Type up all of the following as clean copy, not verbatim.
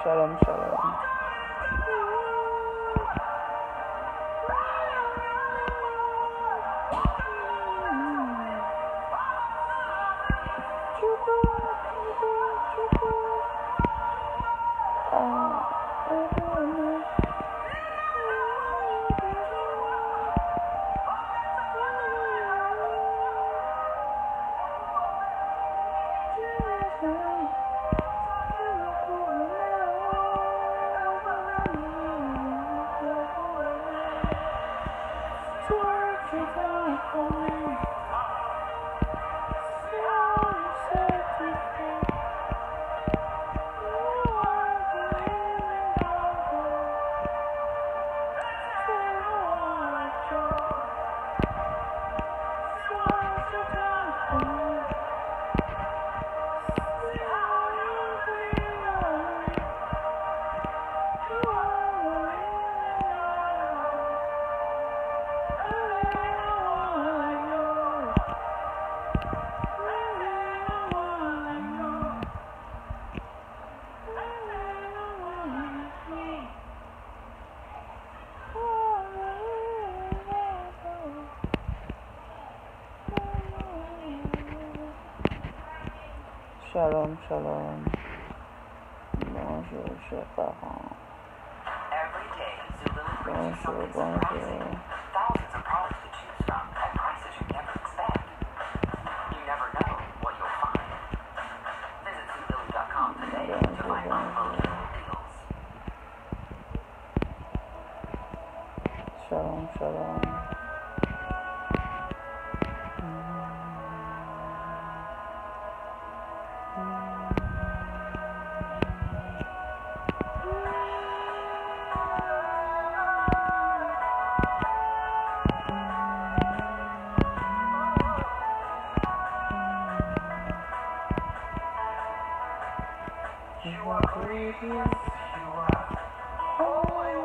Shalom, shalom. Shalom, shalom. Bonjour, chers parents. Bonjour, bonjour. Thousands of products to choose from at prices you never expect. You never know what you'll find. Visit Zulily.com today to find unbelievable deals. Shalom, shalom. You are glorious, you are holy.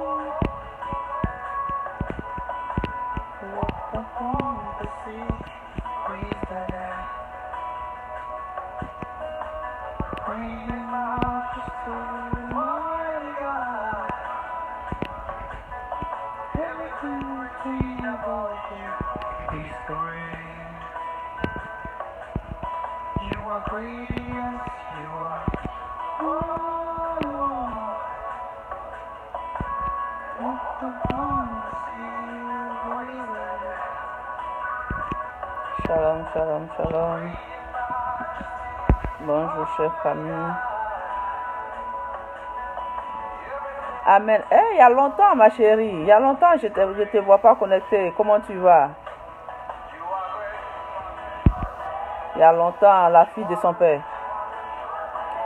Walk upon the sea, breathe the air. Breathing out just to Almighty God. Everything between above you is great. You are great, yes, you are. Shalom, shalom, shalom. Bonjour, chère famille. Amen. Il y a longtemps, ma chérie. Il y a longtemps, je te vois pas connecté. Comment tu vas? Il y a longtemps, la fille de son père.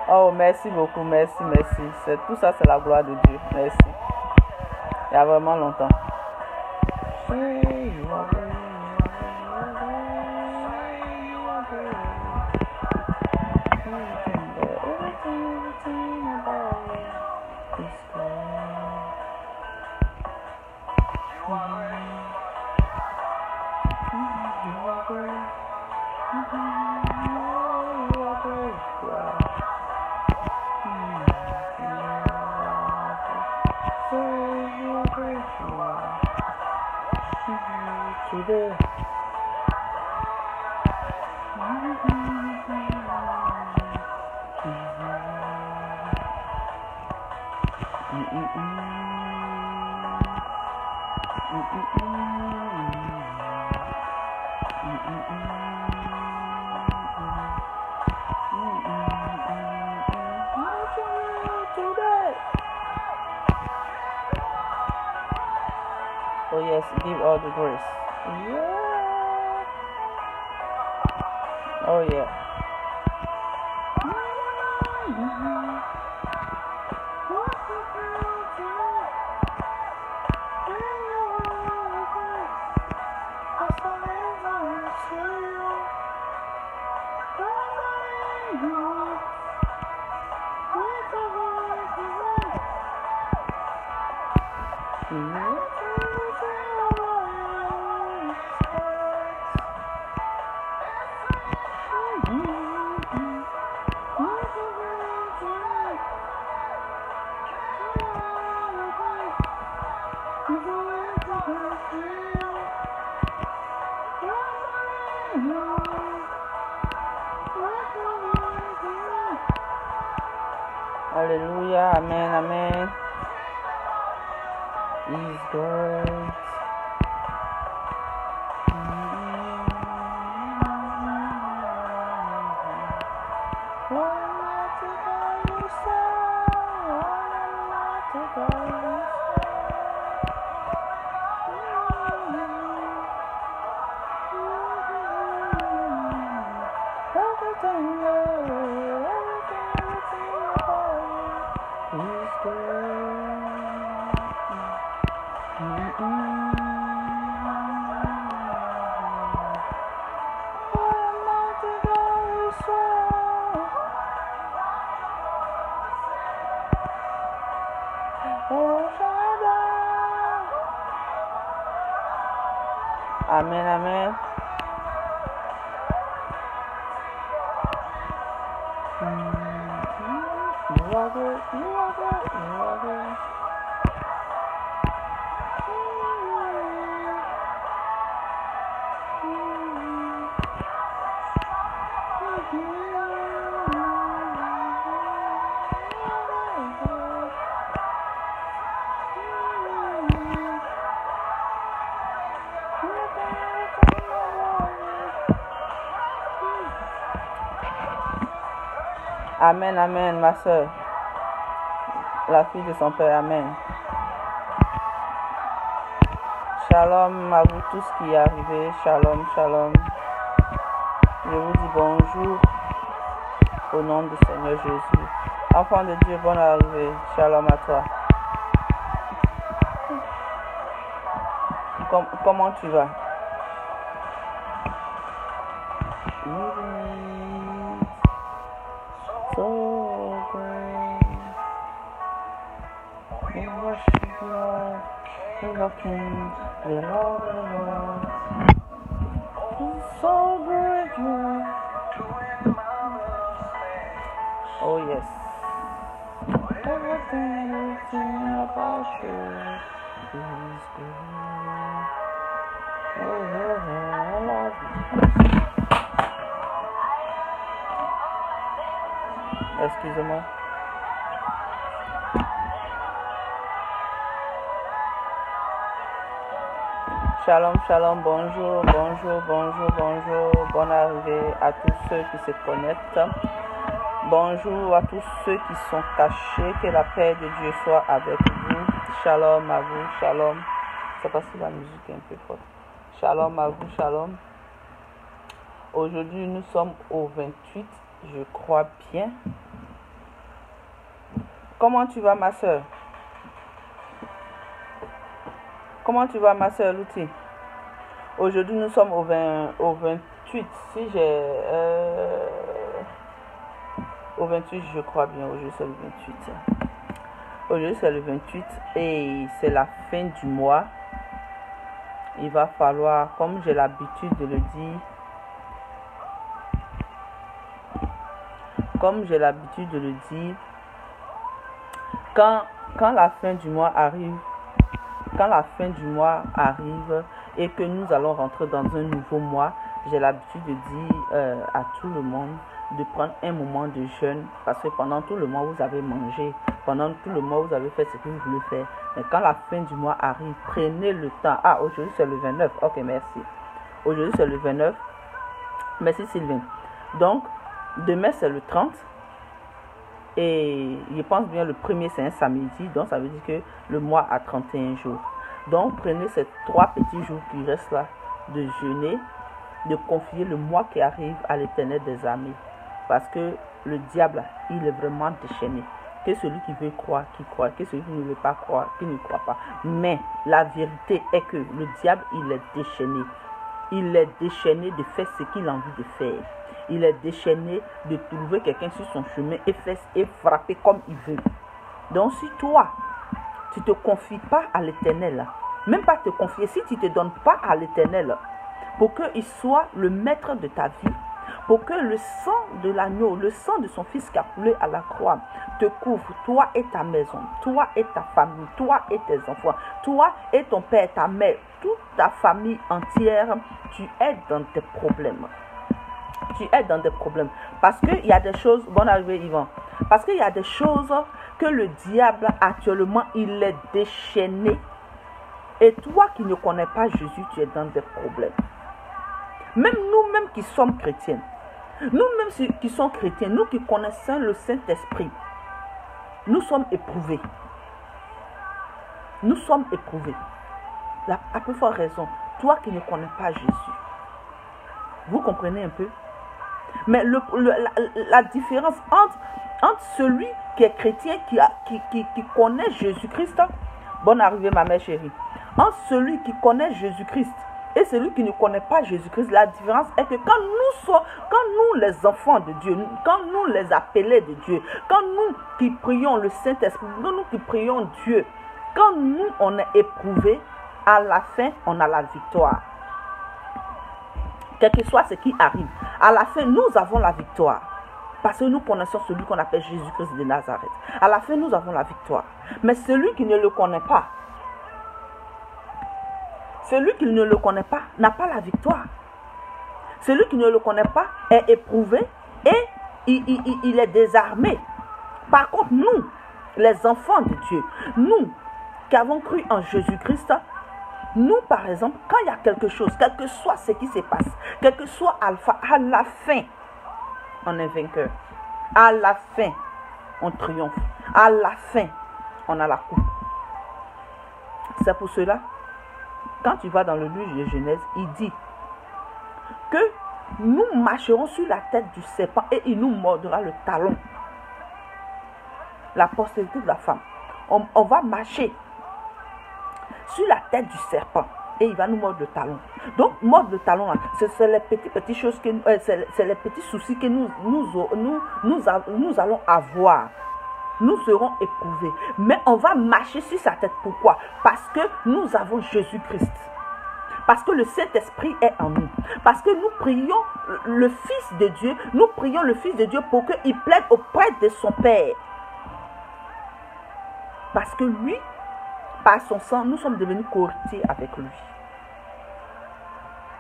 Oh, merci beaucoup, merci, merci. Tout ça, c'est la gloire de Dieu. Merci. Il y a vraiment longtemps. Today. Oh yes, give all the grace. Yeah. Oh yeah. Alléluia, amen, amen. He's good. Amen, amen. You are good, you are good, you are good. Amen, amen, ma soeur. La fille de son père, amen. Shalom à vous tous qui est arrivé. Shalom, shalom. Je vous dis bonjour au nom du Seigneur Jésus. Enfant de Dieu, bonne arrivée. Shalom à toi. Comment tu vas? So great, we worship you, King of Kings, the Lord of Lords. He's so great, you. Oh yes. Everything about you is good. Oh yeah, I love you. Excusez-moi. Shalom, shalom, bonjour, bonjour, bonjour, bonjour. Bonne arrivée à tous ceux qui se connectent. Bonjour à tous ceux qui sont cachés. Que la paix de Dieu soit avec vous. Shalom à vous, shalom. C'est parce que la musique est un peu forte. Shalom à vous, shalom. Aujourd'hui, nous sommes au 28, je crois bien. Comment tu vas, ma soeur? Comment tu vas, ma soeur Louti? Aujourd'hui, nous sommes au 28. Si j'ai... au 28, je crois bien. Aujourd'hui, c'est le 28. Aujourd'hui, c'est le 28 et c'est la fin du mois. Il va falloir, comme j'ai l'habitude de le dire, quand la fin du mois arrive, et que nous allons rentrer dans un nouveau mois, j'ai l'habitude de dire à tout le monde de prendre un moment de jeûne, parce que pendant tout le mois vous avez mangé, pendant tout le mois vous avez fait ce que vous voulez faire, mais quand la fin du mois arrive, prenez le temps. Ah, aujourd'hui c'est le 29, ok, merci. Aujourd'hui c'est le 29, merci Sylvain. Donc demain c'est le 30 et je pense bien le premier c'est un samedi, donc ça veut dire que le mois a 31 jours. Donc prenez ces 3 petits jours qui restent là de jeûner, de confier le mois qui arrive à l'Éternel des armées, parce que le diable il est vraiment déchaîné. Que celui qui veut croire, qui croit, que celui qui ne veut pas croire, qui ne croit pas. Mais la vérité est que le diable il est déchaîné. Il est déchaîné de faire ce qu'il a envie de faire. Il est déchaîné de trouver quelqu'un sur son chemin et frapper comme il veut. Donc si toi, tu ne te confies pas à l'Éternel, même pas te confier, si tu ne te donnes pas à l'Éternel, pour qu'il soit le maître de ta vie, pour que le sang de l'agneau, le sang de son fils qui a coulé à la croix, te couvre, toi et ta maison, toi et ta famille, toi et tes enfants, toi et ton père, ta mère, toute ta famille entière. Tu es dans des problèmes. Tu es dans des problèmes. Parce qu'il y a des choses, bonne arrivée Yvan, parce qu'il y a des choses que le diable actuellement, il est déchaîné. Et toi qui ne connais pas Jésus, tu es dans des problèmes. Même nous-mêmes qui sommes chrétiens, nous-mêmes qui sommes chrétiens, nous qui connaissons le Saint-Esprit, nous sommes éprouvés. Nous sommes éprouvés. À peu forte raison, toi qui ne connais pas Jésus. Vous comprenez un peu? Mais la différence entre celui qui est chrétien, qui connaît Jésus-Christ, bonne arrivée ma mère chérie, entre celui qui connaît Jésus-Christ et celui qui ne connaît pas Jésus-Christ, la différence est que quand nous les enfants de Dieu, quand nous les appelés de Dieu, quand nous qui prions le Saint-Esprit, quand nous qui prions Dieu, quand nous on est éprouvés, à la fin on a la victoire. Quel que soit ce qui arrive, à la fin nous avons la victoire. Parce que nous connaissons celui qu'on appelle Jésus-Christ de Nazareth. À la fin nous avons la victoire. Mais celui qui ne le connaît pas, n'a pas la victoire. Celui qui ne le connaît pas est éprouvé et il est désarmé. Par contre, nous, les enfants de Dieu, nous qui avons cru en Jésus-Christ, nous, par exemple, quand il y a quelque chose, quel que soit ce qui se passe, quel que soit alpha, à la fin, on est vainqueur. À la fin, on triomphe. À la fin, on a la coupe. C'est pour cela, quand tu vas dans le livre de Genèse, il dit que nous marcherons sur la tête du serpent et il nous mordra le talon. La postérité de la femme. On va marcher sur la tête du serpent et il va nous mordre le talon. Donc, mordre le talon, c'est les petites choses, c'est les petits soucis que nous allons avoir. Nous serons éprouvés. Mais on va marcher sur sa tête. Pourquoi? Parce que nous avons Jésus-Christ. Parce que le Saint-Esprit est en nous. Parce que nous prions le Fils de Dieu. Nous prions le Fils de Dieu pour qu'il plaide auprès de son Père. Parce que lui, par son sang, nous sommes devenus cohéritiers avec lui.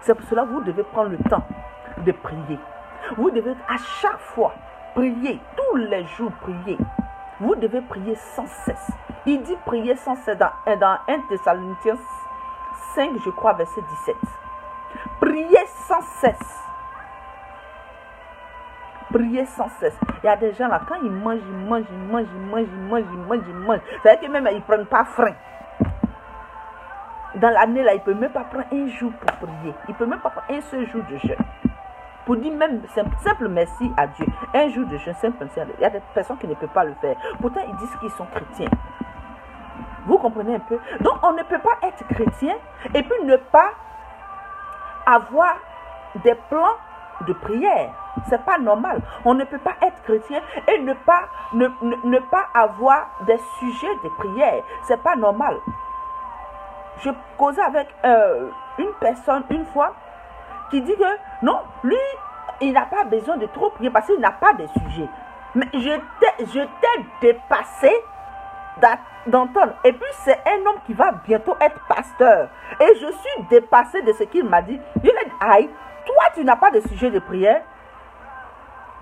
C'est pour cela que vous devez prendre le temps de prier. Vous devez à chaque fois prier, tous les jours prier. Vous devez prier sans cesse. Il dit prier sans cesse dans 1 Thessaloniciens 5, je crois, verset 17. Priez sans cesse. Priez sans cesse. Il y a des gens là, quand ils mangent. C'est-à-dire que même ils ne prennent pas frein. Dans l'année là, ils ne peuvent même pas prendre un jour pour prier. Ils ne peuvent même pas prendre un seul jour de jeûne. Pour dire même simple merci à Dieu. Un jour de jeûne, simple merci à Dieu. Il y a des personnes qui ne peuvent pas le faire. Pourtant, ils disent qu'ils sont chrétiens. Vous comprenez un peu? Donc, on ne peut pas être chrétien et puis ne pas avoir des plans de prière. C'est pas normal. On ne peut pas être chrétien et ne pas avoir des sujets de prière. C'est pas normal. Je causais avec une personne une fois qui dit que non, lui, il n'a pas besoin de trop prier parce qu'il n'a pas de sujet. Mais je t'ai dépassé d'entendre. Et puis, c'est un homme qui va bientôt être pasteur. Et je suis dépassé de ce qu'il m'a dit. Il a dit, aïe, toi, tu n'as pas de sujet de prière?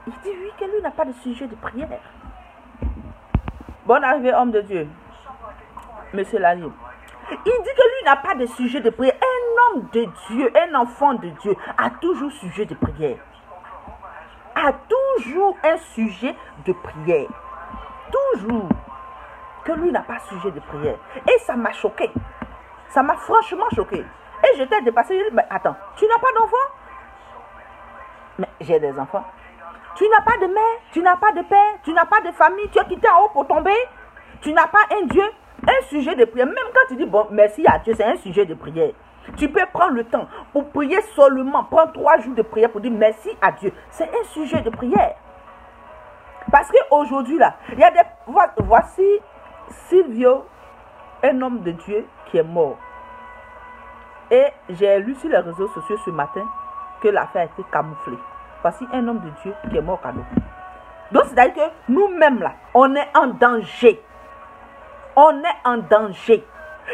Il dit, oui, que lui n'a pas de sujet de prière. Bonne arrivée, homme de Dieu. Monsieur Lali. Il dit que lui n'a pas de sujet de prière. Un homme de Dieu, un enfant de Dieu, a toujours sujet de prière. A toujours un sujet de prière. Toujours. Que lui n'a pas sujet de prière. Et ça m'a choqué. Ça m'a franchement choqué. Et j'étais dépassée. Je dis, mais attends, tu n'as pas d'enfant? Mais j'ai des enfants. Tu n'as pas de mère, tu n'as pas de père, tu n'as pas de famille, tu as quitté en haut pour tomber. Tu n'as pas un Dieu. Un sujet de prière, même quand tu dis bon, merci à Dieu, c'est un sujet de prière. Tu peux prendre le temps pour prier seulement, prendre 3 jours de prière pour dire merci à Dieu. C'est un sujet de prière. Parce qu'aujourd'hui, là, il y a des... Voici Silvio, un homme de Dieu qui est mort. Et j'ai lu sur les réseaux sociaux ce matin que l'affaire a été camouflée. voici un homme de Dieu qui est mort au cadeau. Donc, c'est-à-dire que nous-mêmes, là, on est en danger. On est en danger.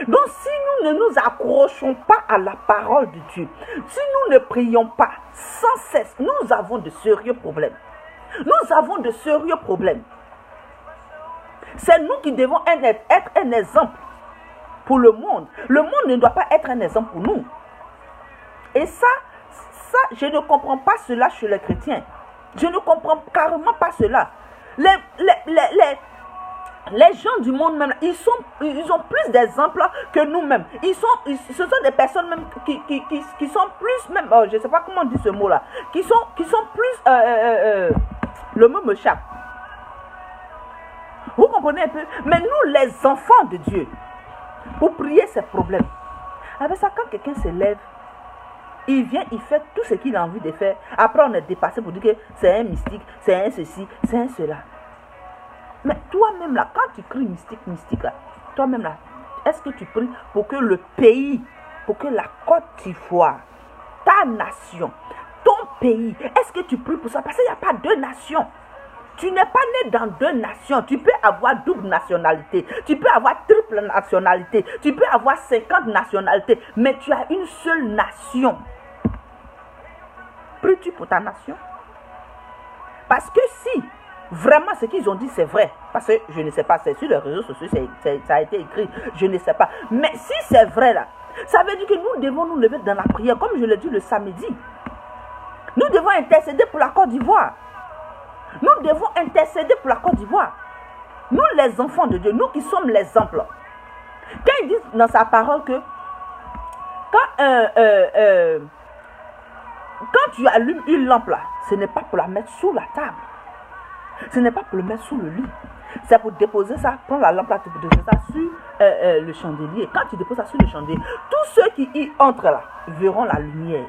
Donc, si nous ne nous accrochons pas à la parole de Dieu, si nous ne prions pas sans cesse, nous avons de sérieux problèmes. Nous avons de sérieux problèmes. C'est nous qui devons être un exemple pour le monde. Le monde ne doit pas être un exemple pour nous. Et ça, je ne comprends pas cela chez les chrétiens. Je ne comprends carrément pas cela. Les gens du monde même, ils ont plus d'exemples que nous-mêmes. Ce sont des personnes même qui sont plus même, je ne sais pas comment on dit ce mot-là, qui sont plus, le mot me échappe. Vous comprenez un peu? Mais nous, les enfants de Dieu, pour prier ces problèmes. Avec ça, quand quelqu'un se lève, il vient, il fait tout ce qu'il a envie de faire. Après, on est dépassé pour dire que c'est un mystique, c'est un ceci, c'est un cela. Mais toi-même là, quand tu cries mystique là, toi-même là, est-ce que tu pries pour que le pays, pour que la Côte d'Ivoire, ta nation, ton pays, est-ce que tu pries pour ça? Parce qu'il n'y a pas deux nations. Tu n'es pas né dans deux nations. Tu peux avoir double nationalité. Tu peux avoir triple nationalité. Tu peux avoir 50 nationalités. Mais tu as une seule nation. Pries-tu pour ta nation? Parce que si vraiment ce qu'ils ont dit c'est vrai, parce que je ne sais pas, c'est sur les réseaux sociaux, ça a été écrit, je ne sais pas. Mais si c'est vrai là, ça veut dire que nous devons nous lever dans la prière, comme je l'ai dit le samedi. Nous devons intercéder pour la Côte d'Ivoire. Nous devons intercéder pour la Côte d'Ivoire. Nous les enfants de Dieu, nous qui sommes l'exemple. Quand il dit dans sa parole que quand tu allumes une lampe là, ce n'est pas pour la mettre sous la table. Ce n'est pas pour le mettre sous le lit. C'est pour déposer ça, prendre la lampe là, tu peux déposer ça sur le chandelier. Quand tu déposes ça sur le chandelier, tous ceux qui y entrent là verront la lumière.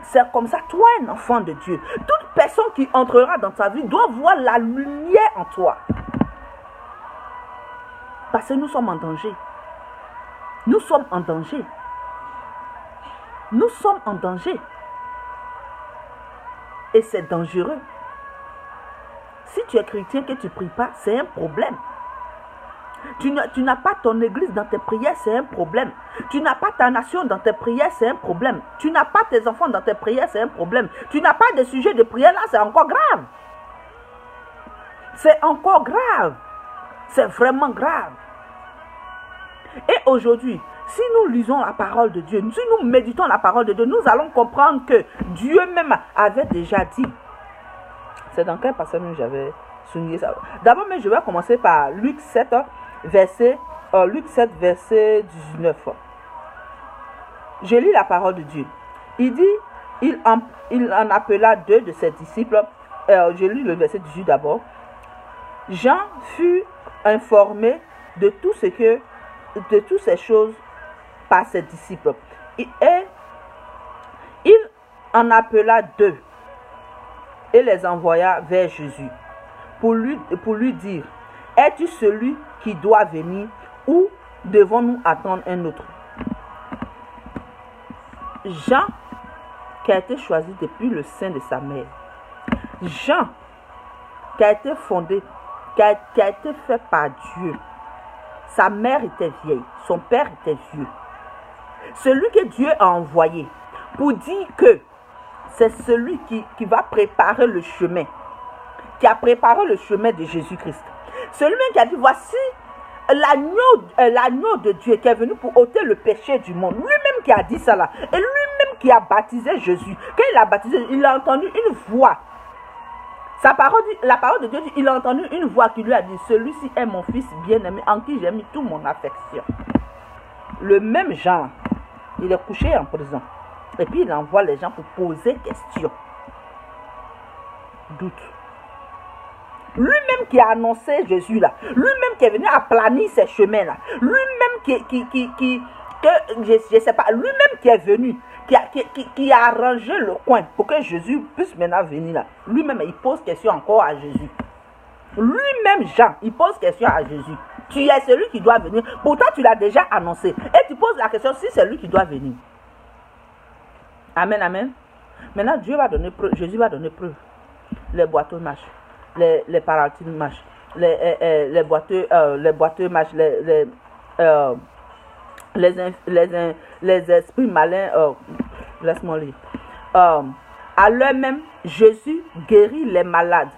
C'est comme ça, toi, un enfant de Dieu, toute personne qui entrera dans ta vie doit voir la lumière en toi. Parce que nous sommes en danger. Nous sommes en danger. Nous sommes en danger. Et c'est dangereux. Si tu es chrétien que tu ne pries pas, c'est un problème. Tu n'as pas ton église dans tes prières, c'est un problème. Tu n'as pas ta nation dans tes prières, c'est un problème. Tu n'as pas tes enfants dans tes prières, c'est un problème. Tu n'as pas de sujet de prière là, c'est encore grave. C'est encore grave. C'est vraiment grave. Et aujourd'hui, si nous lisons la parole de Dieu, si nous méditons la parole de Dieu, nous allons comprendre que Dieu même avait déjà dit. C'est dans quel passage j'avais souligné ça? D'abord, mais je vais commencer par Luc 7, verset 19. Je lis la parole de Dieu. Il dit, il en appela 2 de ses disciples. Je lis le verset 18 d'abord. Jean fut informé de toutes ces choses par ses disciples. Et il en appela 2 et les envoya vers Jésus pour lui dire, es-tu celui qui doit venir ou devons-nous attendre un autre? Jean, qui a été choisi depuis le sein de sa mère. Jean, qui a été fondé, qui a été fait par Dieu. Sa mère était vieille, son père était vieux. Celui que Dieu a envoyé pour dire que c'est celui qui va préparer le chemin, qui a préparé le chemin de Jésus-Christ. Celui-même qui a dit, voici l'agneau de Dieu qui est venu pour ôter le péché du monde. Lui-même qui a dit ça là. Et lui-même qui a baptisé Jésus. Quand il a baptisé, il a entendu une voix. La parole de Dieu dit, il a entendu une voix qui lui a dit, celui-ci est mon fils bien-aimé en qui j'ai mis toute mon affection. Le même Jean, il est couché en prison. Et puis il envoie les gens pour poser questions. Doute. Lui-même qui a annoncé Jésus là. Lui-même qui est venu aplanir ces chemins là. Lui-même je sais pas, lui-même qui est venu, qui a arrangé le coin pour que Jésus puisse maintenant venir là. Lui-même, il pose question encore à Jésus. Lui-même, Jean, il pose question à Jésus. Tu es celui qui doit venir. Pourtant, tu l'as déjà annoncé. Et tu poses la question si c'est lui qui doit venir. Amen, amen. Maintenant, Jésus va donner preuve. Les boiteux marchent, les paralytiques marchent, les boiteux marchent, les esprits malins, laisse-moi lire. À l'heure même, Jésus guérit les malades.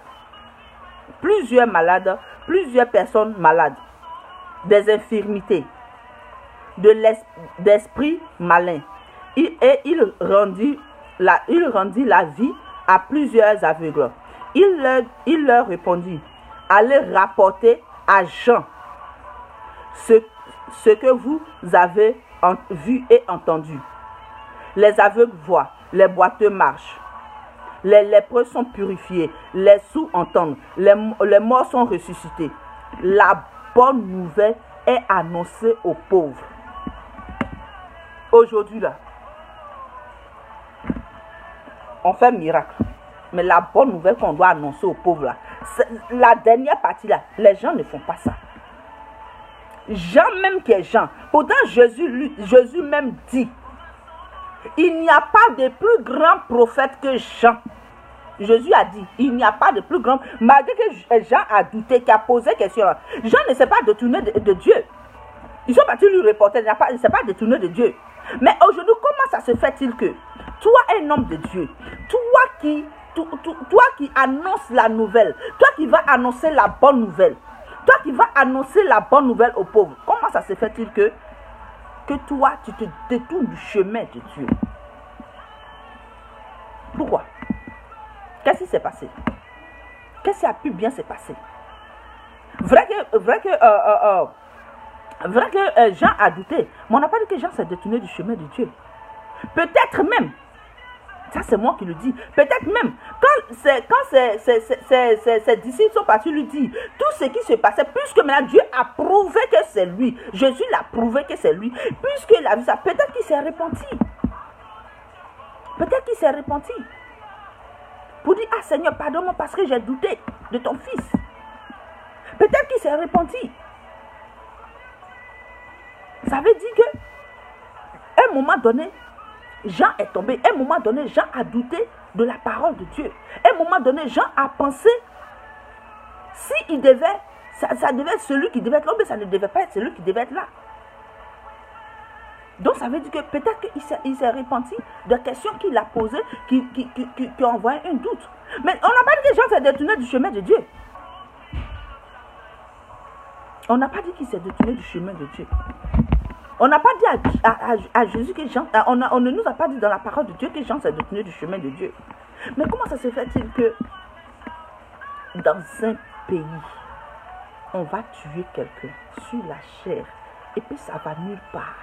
Plusieurs personnes malades, des infirmités, d'esprits malins. Il rendit la vie à plusieurs aveugles. Il leur répondit, allez rapporter à Jean ce que vous avez vu et entendu. Les aveugles voient, les boiteux marchent, les lépreux sont purifiés, les sourds entendent, les morts sont ressuscités. La bonne nouvelle est annoncée aux pauvres. Aujourd'hui là, on fait miracle. Mais la bonne nouvelle qu'on doit annoncer aux pauvres là, la dernière partie là, les gens ne font pas ça. Jean même qui est Jean. Pourtant Jésus même dit, il n'y a pas de plus grand prophète que Jean. Jésus a dit, il n'y a pas de plus grand. Malgré que Jean a douté, qui a posé question, Jean ne s'est pas détourné de Dieu. Ils sont partis lui reporter, il ne s'est pas détourné de Dieu. Mais aujourd'hui, comment ça se fait-il que toi, un homme de Dieu, toi qui annonces la nouvelle, toi qui vas annoncer la bonne nouvelle, toi qui vas annoncer la bonne nouvelle aux pauvres, comment ça se fait-il que toi, tu te détournes du chemin de Dieu? Pourquoi? Qu'est-ce qui s'est passé? Qu'est-ce qui a pu bien se passer? Vrai que Jean a douté, mais on n'a pas dit que Jean s'est détourné du chemin de Dieu. Peut-être même, ça c'est moi qui le dis, peut-être même, quand ses disciples sont partis lui dire tout ce qui se passait, puisque maintenant Dieu a prouvé que c'est lui, Jésus l'a prouvé que c'est lui, puisqu'il a vu ça, peut-être qu'il s'est repenti. Peut-être qu'il s'est repenti. Pour dire, ah Seigneur, pardonne-moi parce que j'ai douté de ton fils. Peut-être qu'il s'est repenti. Ça veut dire que, à un moment donné, Jean est tombé. À un moment donné, Jean a douté de la parole de Dieu. À un moment donné, Jean a pensé, s'il devait, ça devait être celui qui devait être là, mais ça ne devait pas être celui qui devait être là. Donc ça veut dire que peut-être qu'il s'est repenti de questions qu'il a posées, qui ont envoyé un doute. Mais on n'a pas dit que Jean s'est détourné du chemin de Dieu. On n'a pas dit qu'il s'est détourné du chemin de Dieu. On n'a pas dit à Jésus que Jean... On ne nous a pas dit dans la parole de Dieu que Jean s'est détourné du chemin de Dieu. Mais comment ça se fait-il que dans un pays, on va tuer quelqu'un sur la chair et puis ça va nulle part?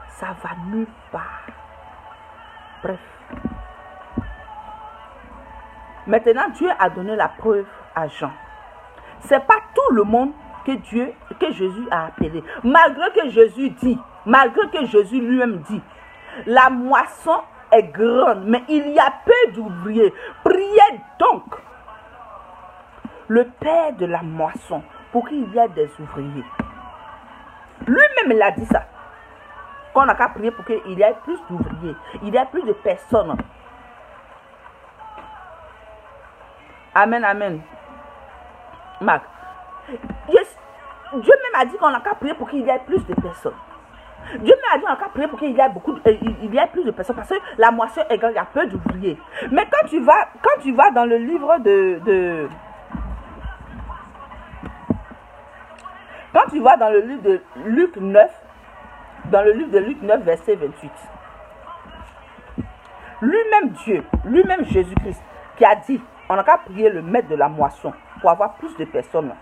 Ça va nulle part. Bref. Maintenant, Dieu a donné la preuve à Jean. C'est pas tout le monde que Jésus a appelé. Malgré que Jésus dit, malgré que Jésus lui-même dit, la moisson est grande, mais il y a peu d'ouvriers. Priez donc le Père de la moisson pour qu'il y ait des ouvriers. Lui-même, il a dit ça. Qu'on n'a qu'à prier pour qu'il y ait plus d'ouvriers, il y ait plus de personnes. Amen, amen. Marc. Dieu même a dit qu'on n'a qu'à prier pour qu'il y ait plus de personnes. Dieu même a dit qu'on n'a qu'à prier pour qu'il y ait il y ait plus de personnes parce que la moisson est grande, il y a peu d'ouvriers. Mais quand tu vas dans le livre quand tu vas dans le livre de Luc 9, dans le livre de Luc 9, verset 28, lui-même Dieu, lui-même Jésus-Christ, qui a dit, on n'a qu'à prier le maître de la moisson pour avoir plus de personnes.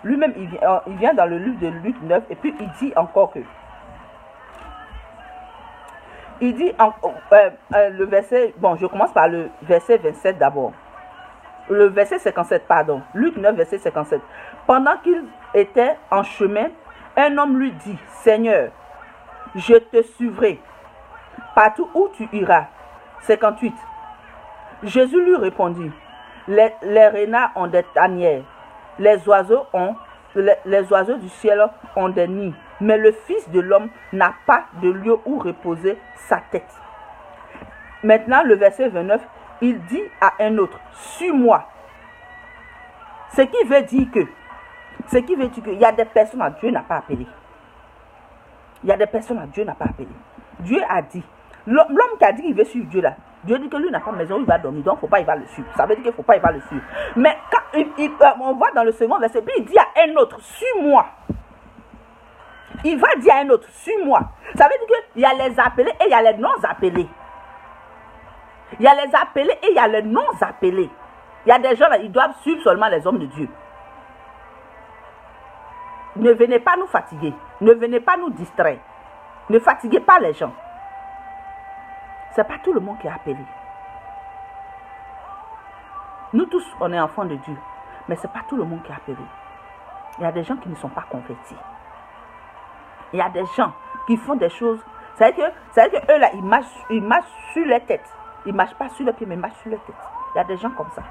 Lui-même, il vient dans le livre de Luc 9 et puis il dit encore que, il dit, le verset, bon, je commence par le verset 27 d'abord. Le verset 57, pardon. Luc 9, verset 57. Pendant qu'il était en chemin, un homme lui dit, Seigneur, je te suivrai partout où tu iras. 58. Jésus lui répondit, les renards ont des tanières, les oiseaux du ciel ont des nids, mais le Fils de l'homme n'a pas de lieu où reposer sa tête. Maintenant, le verset 29, il dit à un autre, suis-moi. Ce qui veut dire qu'il y a des personnes à Dieu n'a pas appelé. Il y a des personnes à Dieu n'a pas appelé. Dieu a dit, l'homme qui a dit qu'il veut suivre Dieu là, Dieu dit que lui n'a pas de maison, il va dormir, donc il ne faut pas, il va le suivre. Ça veut dire qu'il ne faut pas, il va le suivre. Mais quand on voit dans le second verset, puis il dit à un autre, suis-moi. Il va dire à un autre, suis-moi. Ça veut dire qu'il y a les appelés et il y a les non-appelés. Il y a les appelés et il y a les non-appelés. Il y a des gens là, ils doivent suivre seulement les hommes de Dieu. Ne venez pas nous fatiguer. Ne venez pas nous distraire. Ne fatiguez pas les gens. Ce n'est pas tout le monde qui est appelé. Nous tous, on est enfants de Dieu. Mais ce n'est pas tout le monde qui est appelé. Il y a des gens qui ne sont pas convertis. Il y a des gens qui font des choses. C'est vrai que eux là, ils marchent sur les têtes. Ils ne marchent pas sur les pieds, mais ils marchent sur les têtes. Il y a des gens comme ça.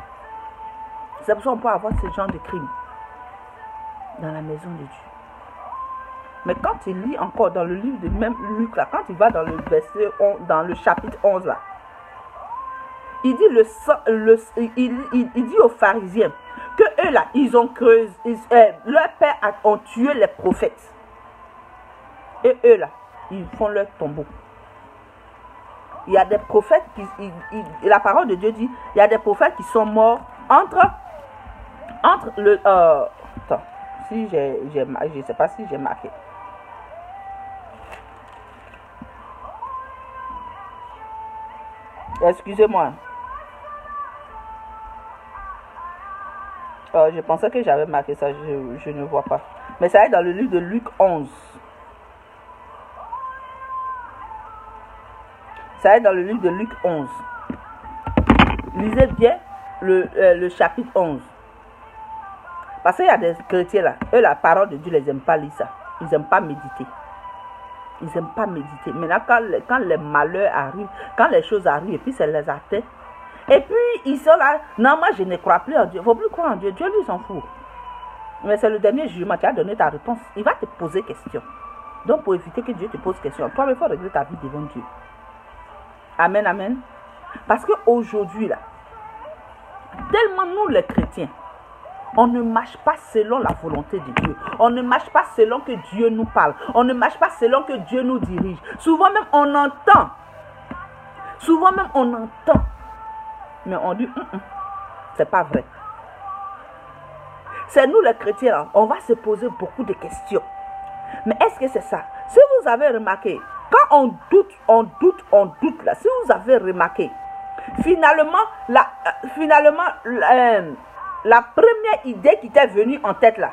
C'est pour ça qu'on peut avoir ce genre de crime dans la maison de Dieu. Mais quand il lit encore dans le livre de même Luc, là, quand il va dans le verset 11, dans le chapitre 11, là, il dit, il dit aux pharisiens que eux là, ils ont creusé, leurs pères ont tué les prophètes. Et eux là, ils font leur tombeau. Il y a des prophètes la parole de Dieu dit, il y a des prophètes qui sont morts entre le... attends, si je ne sais pas si j'ai marqué. Excusez-moi. Je pensais que j'avais marqué ça, je ne vois pas. Mais ça est dans le livre de Luc 11. Ça est dans le livre de Luc 11. Lisez bien le chapitre 11. Parce qu'il y a des chrétiens là, eux la parole de Dieu, ils n'aiment pas lire ça. Ils n'aiment pas méditer. Ils n'aiment pas méditer. Maintenant, quand les malheurs arrivent, quand les choses arrivent, et puis ça les atteint, et puis ils sont là, non, moi je ne crois plus en Dieu. Il ne faut plus croire en Dieu. Dieu lui s'en fout. Mais c'est le dernier jugement. Tu as donné ta réponse. Il va te poser question. Donc pour éviter que Dieu te pose question, toi, il faut régler ta vie devant Dieu. Amen, amen. Parce qu'aujourd'hui, là, tellement nous les chrétiens, on ne marche pas selon la volonté de Dieu. On ne marche pas selon que Dieu nous parle. On ne marche pas selon que Dieu nous dirige. Souvent même on entend. Souvent même on entend. Mais on dit, c'est pas vrai. C'est nous les chrétiens, là, on va se poser beaucoup de questions. Mais est-ce que c'est ça? Si vous avez remarqué, quand on doute là. Si vous avez remarqué, finalement, la première idée qui t'est venue en tête là,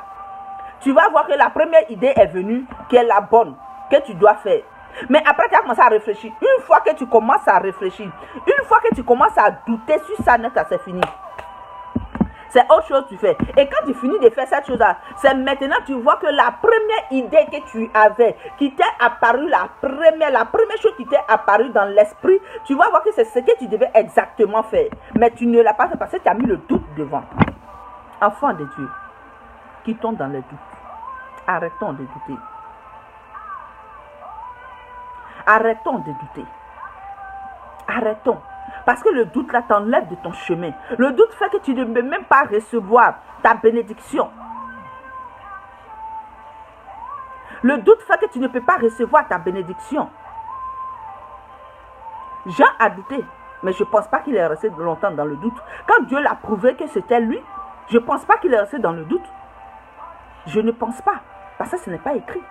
tu vas voir que la première idée est venue, qui est la bonne, que tu dois faire. Mais après, tu as commencé à réfléchir. Une fois que tu commences à réfléchir, une fois que tu commences à douter sur ça, c'est fini. C'est autre chose que tu fais. Et quand tu finis de faire cette chose-là, c'est maintenant que tu vois que la première idée que tu avais, qui t'est apparue, la première chose qui t'est apparue dans l'esprit, tu vas voir que c'est ce que tu devais exactement faire. Mais tu ne l'as pas fait parce que tu as mis le doute devant. Enfants de Dieu, quittons dans les doutes. Arrêtons de douter. Arrêtons de douter. Arrêtons. Parce que le doute là t'enlève de ton chemin. Le doute fait que tu ne peux même pas recevoir ta bénédiction. Le doute fait que tu ne peux pas recevoir ta bénédiction. Jean a douté, mais je ne pense pas qu'il est resté longtemps dans le doute. Quand Dieu l'a prouvé que c'était lui, je ne pense pas qu'il est resté dans le doute. Je ne pense pas, parce que ce n'est pas écrit.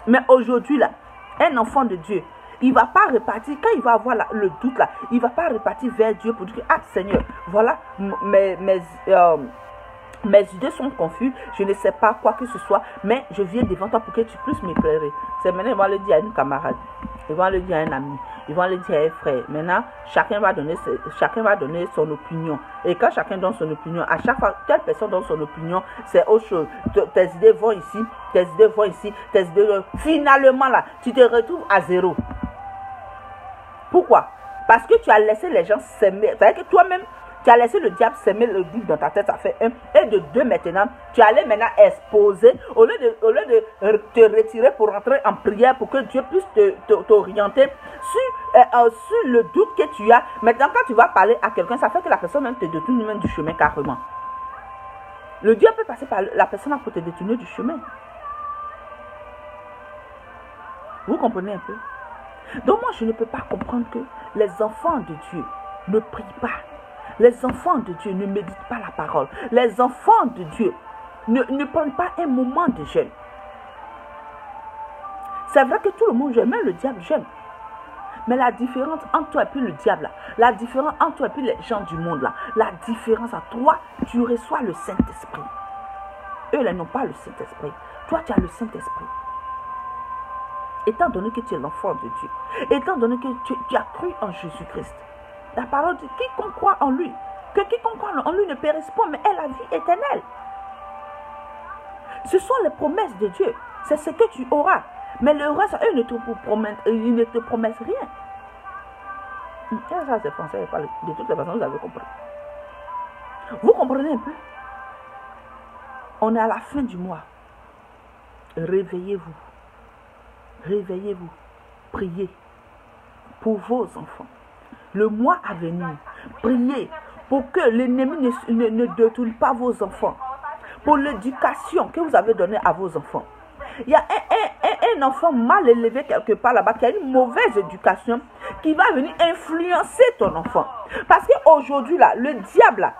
Mais aujourd'hui là, un enfant de Dieu, il ne va pas repartir, quand il va avoir le doute là, il ne va pas repartir vers Dieu pour dire que, ah Seigneur, voilà, mes idées sont confuses, je ne sais pas quoi que ce soit, mais je viens devant toi pour que tu puisses m'éclairer. C'est maintenant, ils vont le dire à une camarade, ils vont le dire à un ami, ils vont le dire à un frère. Maintenant, chacun va donner son opinion. Et quand chacun donne son opinion, à chaque fois, telle personne donne son opinion, c'est autre chose. Tes idées vont ici, tes idées vont ici, tes idées vont... Finalement, là, tu te retrouves à zéro. Pourquoi? Parce que tu as laissé les gens s'aimer. C'est-à-dire que toi-même, Tu as laissé le diable s'aimer le doute dans ta tête, ça fait 1. Et de 2 maintenant, tu allais maintenant exposer, au lieu de te retirer pour rentrer en prière, pour que Dieu puisse t'orienter sur le doute que tu as. Maintenant, quand tu vas parler à quelqu'un, ça fait que la personne même te détourne même du chemin carrément. Le Dieu peut passer par la personne pour te détourner du chemin. Vous comprenez un peu? Donc moi, je ne peux pas comprendre que les enfants de Dieu ne prient pas. Les enfants de Dieu ne méditent pas la parole. Les enfants de Dieu ne prennent pas un moment de jeûne. C'est vrai que tout le monde jeûne, même le diable jeûne. Mais la différence entre toi et puis le diable, là, la différence entre toi et puis les gens du monde, là, la différence à toi, tu reçois le Saint-Esprit. Eux, ils n'ont pas le Saint-Esprit. Toi, tu as le Saint-Esprit. Étant donné que tu es l'enfant de Dieu, étant donné que tu as cru en Jésus-Christ, la parole dit, quiconque croit en lui, que quiconque croit en lui ne périsse pas, mais ait la vie éternelle. Ce sont les promesses de Dieu. C'est ce que tu auras. Mais le reste, eux ne te promettent rien. Et ça, c'est français. De toutes les façons, vous avez compris. Vous comprenez un peu? On est à la fin du mois. Réveillez-vous. Réveillez-vous. Priez pour vos enfants. Le mois à venir, priez pour que l'ennemi ne détourne pas vos enfants. Pour l'éducation que vous avez donnée à vos enfants. Il y a un enfant mal élevé quelque part là-bas qui a une mauvaise éducation qui va venir influencer ton enfant. Parce qu'aujourd'hui, là, le diable, là,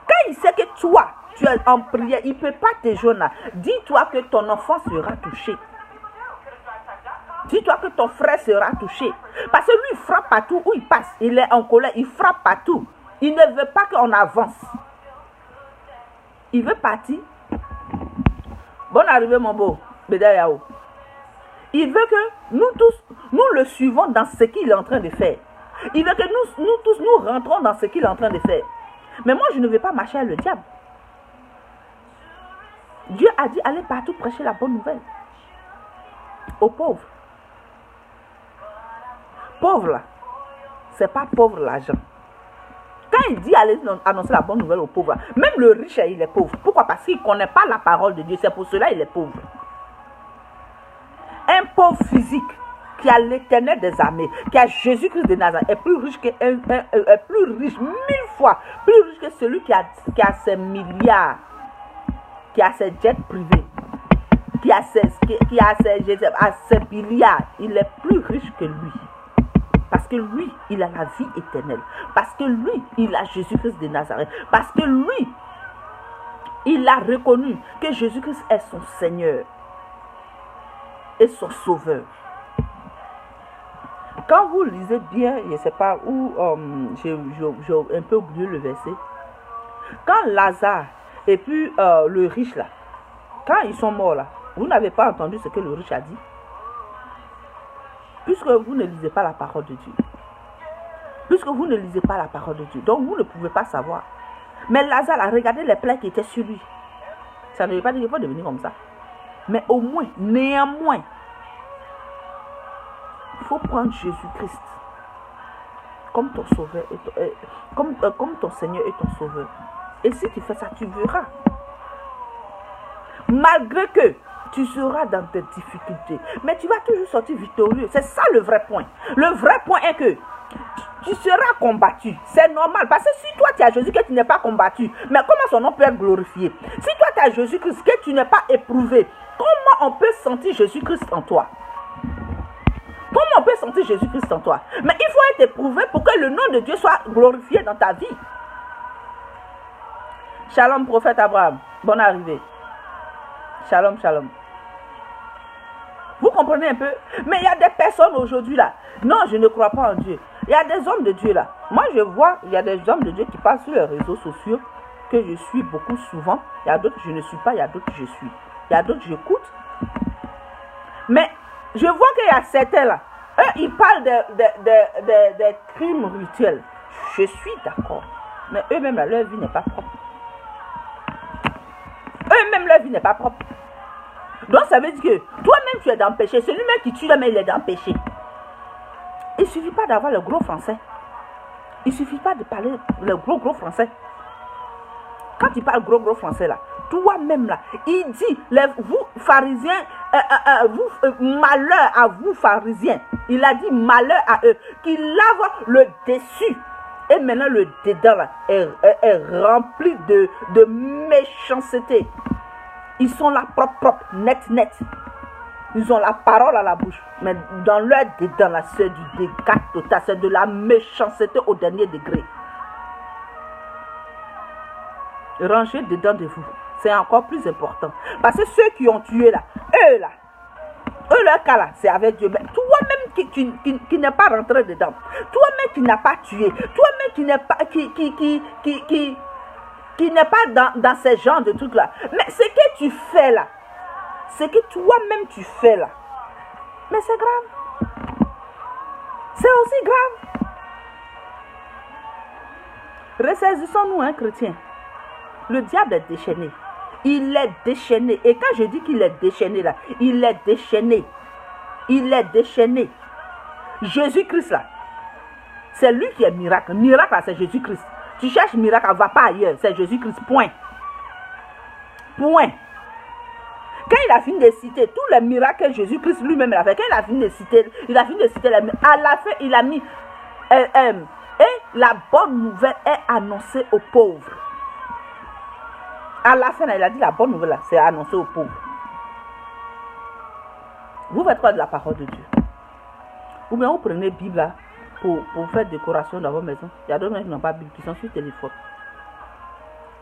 quand il sait que toi, tu es en prière, il ne peut pas te joindre. Dis-toi que ton enfant sera touché. Dis-toi que ton frère sera touché. Parce que lui, il frappe partout où il passe. Il est en colère, il frappe partout. Il ne veut pas qu'on avance. Il veut partir. Bonne arrivée, mon beau. Bédayao. Il veut que nous tous, nous le suivons dans ce qu'il est en train de faire. Il veut que nous tous, nous rentrons dans ce qu'il est en train de faire. Mais moi, je ne vais pas marcher avec le diable. Dieu a dit, allez partout prêcher la bonne nouvelle. Aux pauvres. Pauvre là, c'est pas pauvre l'argent. Quand il dit allez annoncer la bonne nouvelle aux pauvres, même le riche il est pauvre. Pourquoi? Parce qu'il ne connaît pas la parole de Dieu. C'est pour cela qu'il est pauvre. Un pauvre physique qui a l'Éternel des armées, qui a Jésus-Christ de Nazareth, est plus riche plus riche 1000 fois, plus riche que celui qui a ses milliards, qui a ses jets privés, qui a ses milliards. Il est plus riche que lui. Parce que lui, il a la vie éternelle. Parce que lui, il a Jésus-Christ de Nazareth. Parce que lui, il a reconnu que Jésus-Christ est son Seigneur et son Sauveur. Quand vous lisez bien, je ne sais pas où, j'ai un peu oublié le verset. Quand Lazare et puis le riche là, quand ils sont morts là, vous n'avez pas entendu ce que le riche a dit? Puisque vous ne lisez pas la parole de Dieu. Puisque vous ne lisez pas la parole de Dieu. Donc vous ne pouvez pas savoir. Mais Lazare a regardé les plaies qui étaient sur lui. Ça ne veut pas dire qu'il faut devenir comme ça. Mais au moins, néanmoins, il faut prendre Jésus-Christ comme ton sauveur, comme ton Seigneur et ton sauveur. Et si tu fais ça, tu verras. Malgré que tu seras dans des difficultés, mais tu vas toujours sortir victorieux. C'est ça le vrai point. Le vrai point est que tu seras combattu. C'est normal. Parce que si toi tu as Jésus que tu n'es pas combattu, mais comment son nom peut être glorifié? Si toi tu as Jésus-Christ que tu n'es pas éprouvé, comment on peut sentir Jésus-Christ en toi? Comment on peut sentir Jésus-Christ en toi? Mais il faut être éprouvé pour que le nom de Dieu soit glorifié dans ta vie. Shalom, prophète Abraham. Bonne arrivée. Shalom, shalom. Vous comprenez un peu? Mais il y a des personnes aujourd'hui là. Non, je ne crois pas en Dieu. Il y a des hommes de Dieu là. Moi, je vois, il y a des hommes de Dieu qui passent sur les réseaux sociaux que je suis beaucoup souvent. Il y a d'autres que je ne suis pas, il y a d'autres que je suis. Il y a d'autres que j'écoute. Mais je vois qu'il y a certains là. Eux, ils parlent des crimes rituels. Je suis d'accord. Mais eux-mêmes, leur vie n'est pas propre. Eux-mêmes, leur vie n'est pas propre. Donc, ça veut dire que toi-même, tu es dans le péché. Celui-même qui tue, mais il est dans le péché. Il ne suffit pas d'avoir le gros français. Il ne suffit pas de parler le gros français. Quand tu parles gros français là, toi-même là, il dit, vous pharisiens, malheur à vous pharisiens. Il a dit malheur à eux, qui lavent le dessus. Et maintenant le dedans là est rempli de méchanceté. Ils sont là propre, net. Ils ont la parole à la bouche. Mais dans leur dedans là, c'est du dégât total, c'est de la méchanceté au dernier degré. Rangez dedans de vous. C'est encore plus important. Parce que ceux qui ont tué là, eux leur cas là, c'est avec Dieu. Mais toi-même qui n'es pas rentré dedans, toi-même qui n'as pas tué, toi-même qui n'es pas qui n'est pas dans ces genres de trucs là. Mais ce que tu fais là, ce que toi-même tu fais là, mais c'est grave. C'est aussi grave. Ressaisissons-nous, hein, chrétiens. Le diable est déchaîné. Il est déchaîné. Et quand je dis qu'il est déchaîné là, il est déchaîné. Il est déchaîné. Jésus-Christ là, c'est lui qui est miracle. Miracle là, c'est Jésus-Christ. Tu cherches miracle, va pas ailleurs. C'est Jésus-Christ. Point. Point. Quand il a fini de citer tous les miracles que Jésus-Christ lui-même a fait, quand il a fini de citer les miracles, à la fin, il a mis et la bonne nouvelle est annoncée aux pauvres. À la fin, il a dit la bonne nouvelle, là, c'est annoncé aux pauvres. Vous faites quoi de la parole de Dieu? Ou bien vous prenez Bible là pour faire décoration dans vos maisons. Il y a d'autres gens qui n'ont pas Bible, qui sont sur téléphone.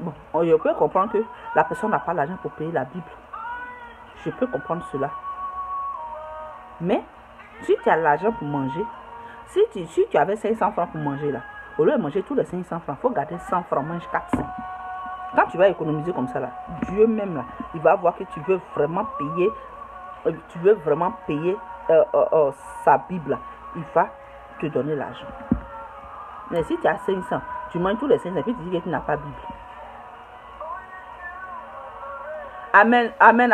Bon, on peut comprendre que la personne n'a pas l'argent pour payer la Bible. Je peux comprendre cela. Mais, si tu as l'argent pour manger, si tu avais 500 francs pour manger là, au lieu de manger tous les 500 francs, il faut garder 100 francs, mange 400. Quand tu vas économiser comme ça là, Dieu même là, il va voir que tu veux vraiment payer, sa Bible là, il va te donner l'argent. Mais si tu as 500, tu manges tous les 500 et puis tu dis que tu n'as pas Bible. Amen, amen,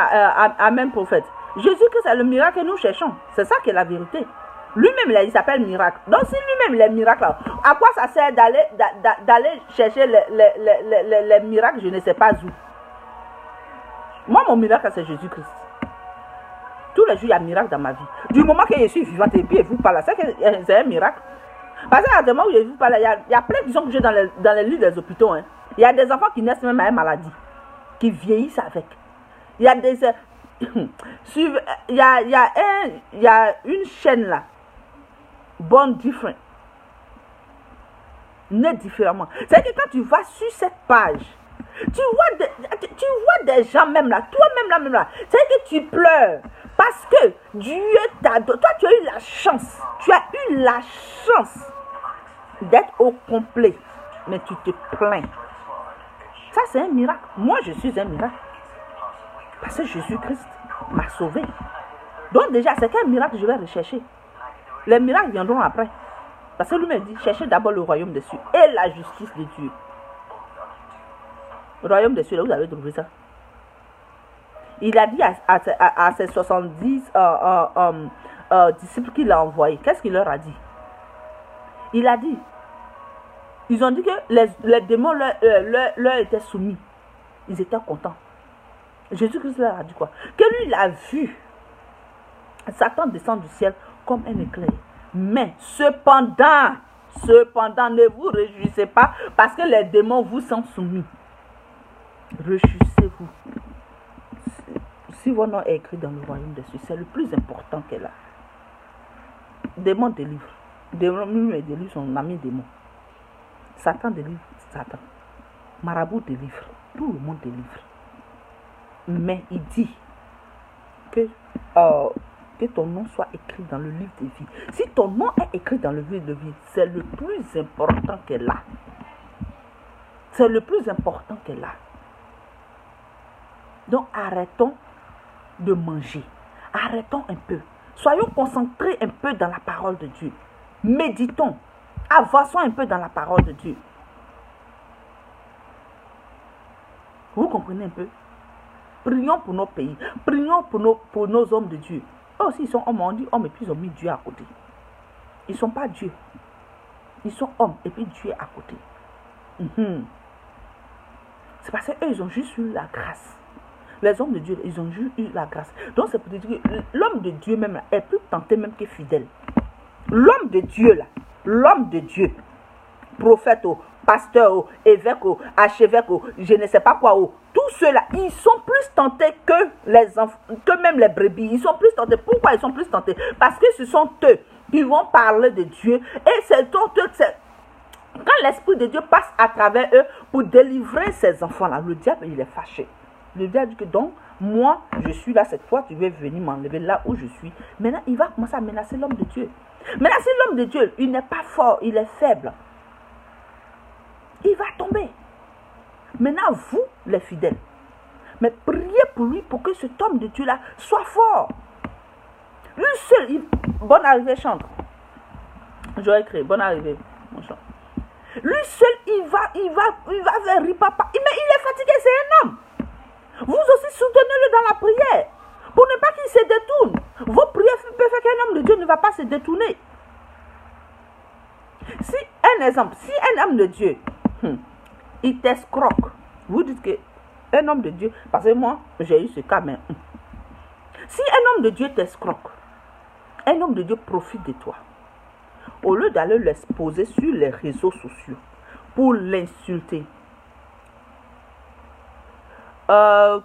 amen, prophète. Jésus-Christ est le miracle que nous cherchons. C'est ça qui est la vérité. Lui-même, il s'appelle miracle. Donc, si lui-même, il est miracle, à quoi ça sert d'aller chercher les miracles, je ne sais pas où. Moi, mon miracle, c'est Jésus-Christ. Tous les jours, il y a un miracle dans ma vie. Du moment que je suis vivante et puis je vous parle, c'est un miracle. Parce qu'à ce moment où je vous parle, il y a plein de gens que j'ai dans les lits des hôpitaux. Hein. Il y a des enfants qui naissent même à une maladie, qui vieillissent avec. Il y a des... il y a une chaîne là, Born Different, né différemment. C'est que quand tu vas sur cette page, tu vois des gens même là, toi-même là, c'est que tu pleures parce que Dieu t'a donné. Toi, tu as eu la chance d'être au complet, mais tu te plains. Ça, c'est un miracle. Moi, je suis un miracle. Parce que Jésus-Christ m'a sauvé. Donc déjà, c'est quel miracle je vais rechercher? Les miracles viendront après. Parce que lui m'a dit, cherchez d'abord le royaume des cieux et la justice de Dieu. Le royaume des cieux, là, vous avez trouvé ça? Il a dit à ses 70 disciples qu'il a envoyés. Qu'est-ce qu'il leur a dit? Il a dit, ils ont dit que les démons leur étaient soumis. Ils étaient contents. Jésus-Christ leur a dit quoi? Que lui, il a vu Satan descendre du ciel comme un éclair. Mais cependant, ne vous réjouissez pas parce que les démons vous sont soumis. Réjouissez-vous. Si votre nom est écrit dans le royaume des cieux, c'est le plus important qu'elle a. Démon délivre. Démon délivre son ami démon. Satan délivre Satan. Marabout délivre. Tout le monde délivre. Mais il dit que ton nom soit écrit dans le livre de vie. Si ton nom est écrit dans le livre de vie, c'est le plus important qu'elle a. C'est le plus important qu'elle a. Donc arrêtons de manger. Arrêtons un peu. Soyons concentrés un peu dans la parole de Dieu. Méditons. Avançons un peu dans la parole de Dieu. Vous comprenez un peu? Prions pour nos pays. Prions pour nos hommes de Dieu. Eux aussi, ils sont hommes. On dit hommes et puis ils ont mis Dieu à côté. Ils ne sont pas Dieu. Ils sont hommes et puis Dieu est à côté. C'est parce qu'eux, ils ont juste eu la grâce. Les hommes de Dieu, ils ont juste eu la grâce. Donc, c'est pour dire que l'homme de Dieu même là, est plus tenté même que fidèle. L'homme de Dieu là, l'homme de Dieu, prophète, pasteur, évêque, archevêque, je ne sais pas quoi, tous ceux-là, ils sont plus tentés que les enfants, que même les brebis. Ils sont plus tentés. Pourquoi ils sont plus tentés? Parce que ce sont eux qui vont parler de Dieu. Et c'est eux, quand l'Esprit de Dieu passe à travers eux pour délivrer ces enfants-là, le diable, il est fâché. Le diable dit que donc, moi, je suis là, c'est toi, tu veux venir m'enlever là où je suis. Maintenant, il va commencer à menacer l'homme de Dieu. Maintenant, si l'homme de Dieu, il n'est pas fort, il est faible, il va tomber. Maintenant, vous, les fidèles, mais priez pour lui pour que cet homme de Dieu-là soit fort. Lui seul, bonne arrivée, chante. J'aurais écrit, bonne arrivée, mon chant. Lui seul, il va vers ripapa. Mais il est fatigué, c'est un homme. Vous aussi, soutenez-le dans la prière. Pour ne pas qu'il se détourne. Vos prières peuvent faire qu'un homme de Dieu ne va pas se détourner. Si, un exemple, si un homme de Dieu, il t'escroque, vous dites que un homme de Dieu, parce que moi, j'ai eu ce cas, mais si un homme de Dieu t'escroque, un homme de Dieu profite de toi. Au lieu d'aller l'exposer sur les réseaux sociaux pour l'insulter.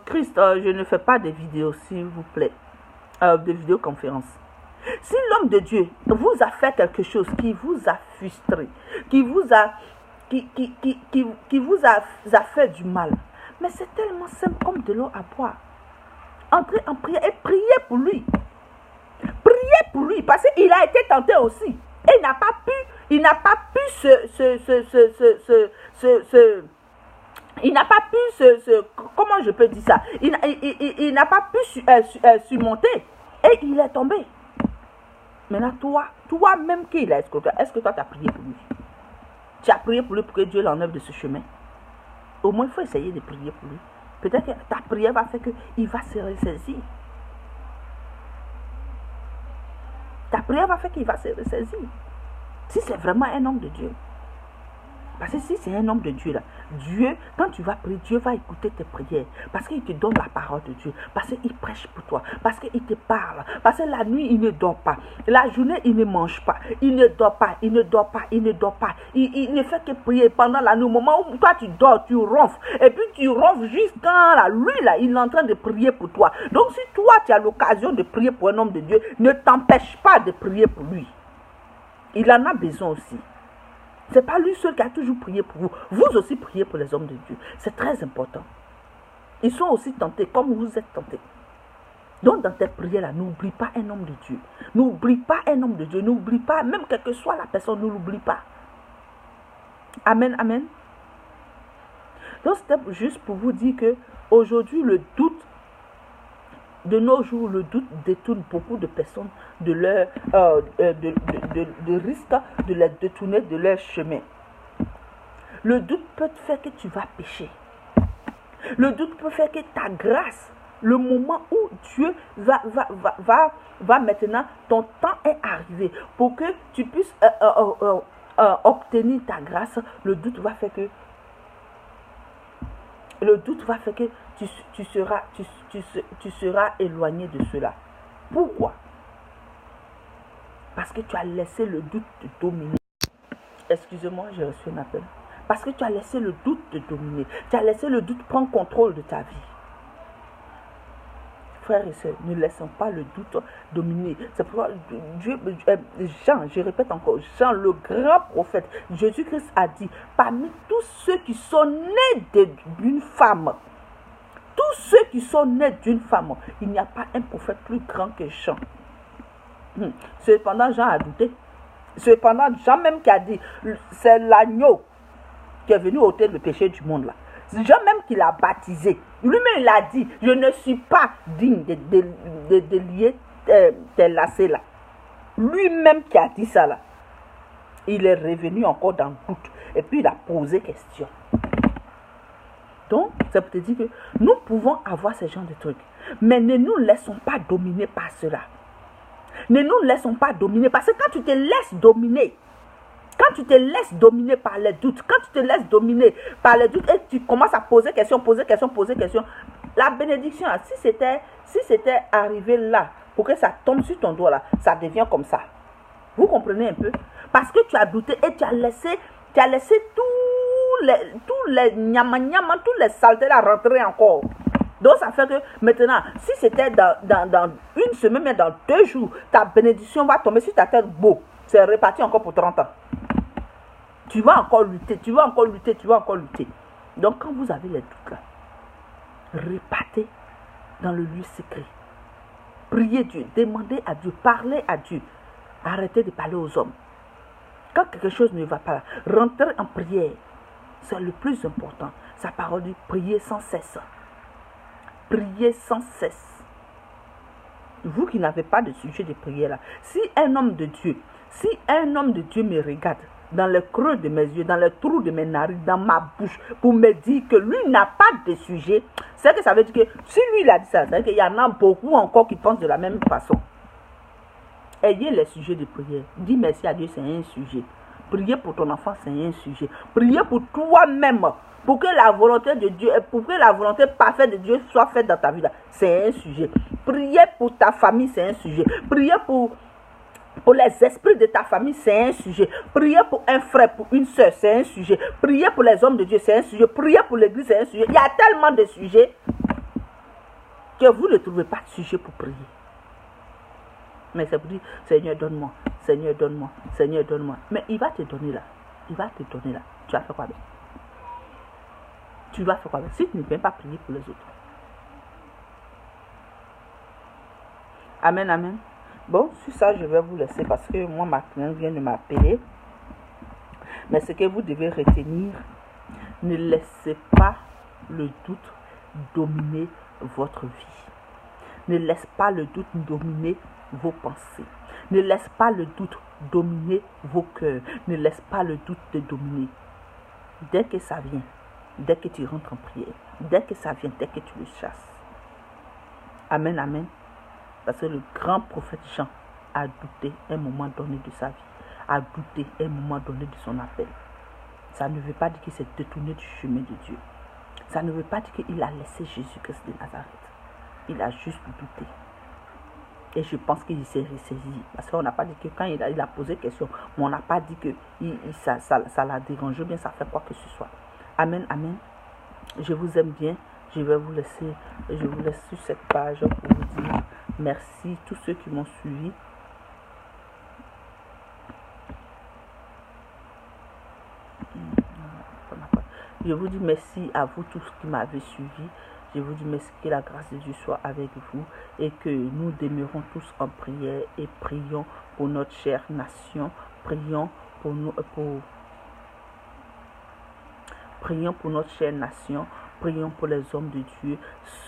Christ, je ne fais pas de vidéos, s'il vous plaît. De vidéoconférences. Si l'homme de Dieu vous a fait quelque chose qui vous a frustré, qui vous a fait du mal, mais c'est tellement simple comme de l'eau à boire. Entrez en prière et priez pour lui. Priez pour lui parce qu'il a été tenté aussi. Et il n'a pas pu il n'a pas pu comment je peux dire ça, il n'a pas pu surmonter et il est tombé. Maintenant toi-même qu'il a escroqué, est-ce que toi tu as prié pour lui? Tu as prié pour lui pour que Dieu l'enlève de ce chemin? Au moins il faut essayer de prier pour lui. Peut-être que ta prière va faire qu'il va se ressaisir. Ta prière va faire qu'il va se ressaisir. Si c'est vraiment un homme de Dieu. Parce que si c'est un homme de Dieu là, Dieu, quand tu vas prier, Dieu va écouter tes prières. Parce qu'il te donne la parole de Dieu. Parce qu'il prêche pour toi. Parce qu'il te parle. Parce que la nuit, il ne dort pas. La journée, il ne mange pas. Il ne dort pas. Il ne dort pas. Il ne dort pas. Il ne fait que prier pendant la nuit. Au moment où toi tu dors, tu ronfles. Et puis tu ronfles jusqu'à là. Lui là, il est en train de prier pour toi. Donc si toi tu as l'occasion de prier pour un homme de Dieu, ne t'empêche pas de prier pour lui. Il en a besoin aussi. Ce n'est pas lui seul qui a toujours prié pour vous. Vous aussi priez pour les hommes de Dieu. C'est très important. Ils sont aussi tentés comme vous êtes tentés. Donc dans tes prières-là, n'oublie pas un homme de Dieu. N'oublie pas un homme de Dieu. N'oublie pas, même quelle que soit la personne, ne l'oublie pas. Amen, amen. Donc c'était juste pour vous dire que aujourd'hui le doute, de nos jours, le doute détourne beaucoup de personnes de leur de risque de les détourner de leur chemin. Le doute peut faire que tu vas pécher. Le doute peut faire que ta grâce, le moment où Dieu va maintenant, ton temps est arrivé pour que tu puisses obtenir ta grâce, le doute va faire que tu seras éloigné de cela. Pourquoi? Parce que tu as laissé le doute te dominer. Excusez-moi, j'ai reçu un appel. Parce que tu as laissé le doute te dominer. Tu as laissé le doute prendre contrôle de ta vie. Frères et sœurs, ne laissons pas le doute dominer. C'est pourquoi Jean, je répète encore, Jean, le grand prophète, Jésus-Christ a dit, parmi tous ceux qui sont nés d'une femme, tous ceux qui sont nés d'une femme, il n'y a pas un prophète plus grand que Jean. Cependant, Jean a douté. Cependant, Jean même qui a dit, c'est l'agneau qui est venu ôter le péché du monde là. Jean même qui l'a baptisé. Lui-même il a dit, je ne suis pas digne de lier tes lacets là. Lui-même qui a dit ça là. Il est revenu encore dans le doute. Et puis il a posé question. Donc, ça peut te dire que nous pouvons avoir ce genre de trucs. Mais ne nous laissons pas dominer par cela. Ne nous laissons pas dominer. Parce que quand tu te laisses dominer, quand tu te laisses dominer par les doutes, quand tu te laisses dominer par les doutes et tu commences à poser question, la bénédiction, si c'était arrivé là, pour que ça tombe sur ton doigt là, ça devient comme ça. Vous comprenez un peu? Parce que tu as douté et tu as laissé tous les nyama, tous les saletés là rentrer encore. Donc ça fait que maintenant, si c'était dans une semaine, mais dans 2 jours, ta bénédiction va tomber sur ta tête beau. C'est réparti encore pour 30 ans. Tu vas encore lutter. Donc quand vous avez les doutes là, repartez dans le lieu secret. Priez Dieu, demandez à Dieu, parlez à Dieu. Arrêtez de parler aux hommes. Quand quelque chose ne va pas là, rentrez en prière. C'est le plus important. Sa parole dit, priez sans cesse. Priez sans cesse. Vous qui n'avez pas de sujet de prière là, si un homme de Dieu me regarde dans le creux de mes yeux, dans le trou de mes narines, dans ma bouche, pour me dire que lui n'a pas de sujet, c'est que ça veut dire que si lui il a dit ça, c'est qu'il y en a beaucoup encore qui pensent de la même façon. Ayez les sujets de prière. Dis merci à Dieu, c'est un sujet. Priez pour ton enfant, c'est un sujet. Priez pour toi-même. Pour que la volonté de Dieu, pour que la volonté parfaite de Dieu soit faite dans ta vie, c'est un sujet. Priez pour ta famille, c'est un sujet. Priez pour les esprits de ta famille, c'est un sujet. Priez pour un frère, pour une soeur, c'est un sujet. Priez pour les hommes de Dieu, c'est un sujet. Priez pour l'église, c'est un sujet. Il y a tellement de sujets que vous ne trouvez pas de sujet pour prier. Mais c'est pour dire, Seigneur, donne-moi, Seigneur, donne-moi, Seigneur, donne-moi. Mais il va te donner là. Il va te donner là. Tu vas faire quoi avec? Tu vas faire quoi avec? Si tu ne viens pas prier pour les autres. Amen, amen. Bon, sur ça, je vais vous laisser parce que moi, ma cliente vient de m'appeler. Mais ce que vous devez retenir, ne laissez pas le doute dominer votre vie. Ne laisse pas le doute dominer vos pensées. Ne laisse pas le doute dominer vos cœurs. Ne laisse pas le doute te dominer. Dès que ça vient, dès que tu rentres en prière, dès que ça vient, dès que tu le chasses. Amen, amen. Parce que le grand prophète Jean a douté un moment donné de sa vie, a douté un moment donné de son appel. Ça ne veut pas dire qu'il s'est détourné du chemin de Dieu. Ça ne veut pas dire qu'il a laissé Jésus-Christ de Nazareth. Il a juste douté. Et je pense qu'il s'est ressaisi. Parce qu'on n'a pas dit que quand il a posé question, mais on n'a pas dit que ça l'a dérangé, bien ça fait quoi que ce soit. Amen, amen. Je vous aime bien. Je vais vous laisser, je vous laisse sur cette page pour vous dire merci tous ceux qui m'ont suivi. Je vous dis merci à vous tous qui m'avez suivi. Je vous dis merci, que la grâce de Dieu soit avec vous et que nous demeurons tous en prière et prions pour notre chère nation. Prions pour notre chère nation. Prions pour les hommes de Dieu,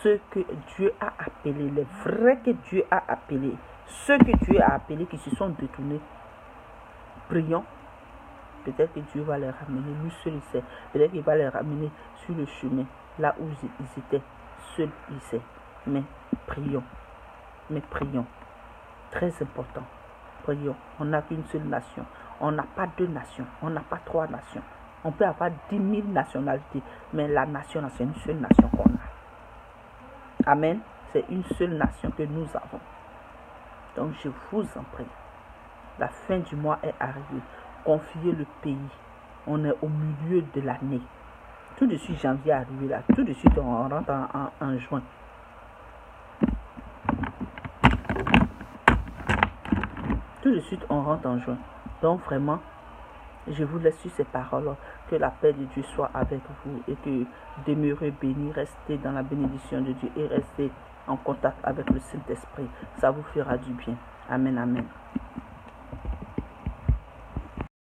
ceux que Dieu a appelés, les vrais que Dieu a appelés, ceux que Dieu a appelés qui se sont détournés. Prions. Peut-être que Dieu va les ramener, lui seul il sait. Peut-être qu'il va les ramener sur le chemin, là où ils étaient. Seul il sait. Mais prions. Très important. Prions. On n'a qu'une seule nation. On n'a pas 2 nations. On n'a pas 3 nations. On peut avoir 10 000 nationalités. Mais la nation, c'est une seule nation qu'on a. Amen. C'est une seule nation que nous avons. Donc je vous en prie. La fin du mois est arrivée. Confiez le pays. On est au milieu de l'année. Tout de suite, janvier est arrivé là. Tout de suite, on rentre en juin. Tout de suite, on rentre en juin. Donc, vraiment, je vous laisse sur ces paroles. Que la paix de Dieu soit avec vous et que demeurez bénis, restez dans la bénédiction de Dieu et restez en contact avec le Saint-Esprit. Ça vous fera du bien. Amen, amen.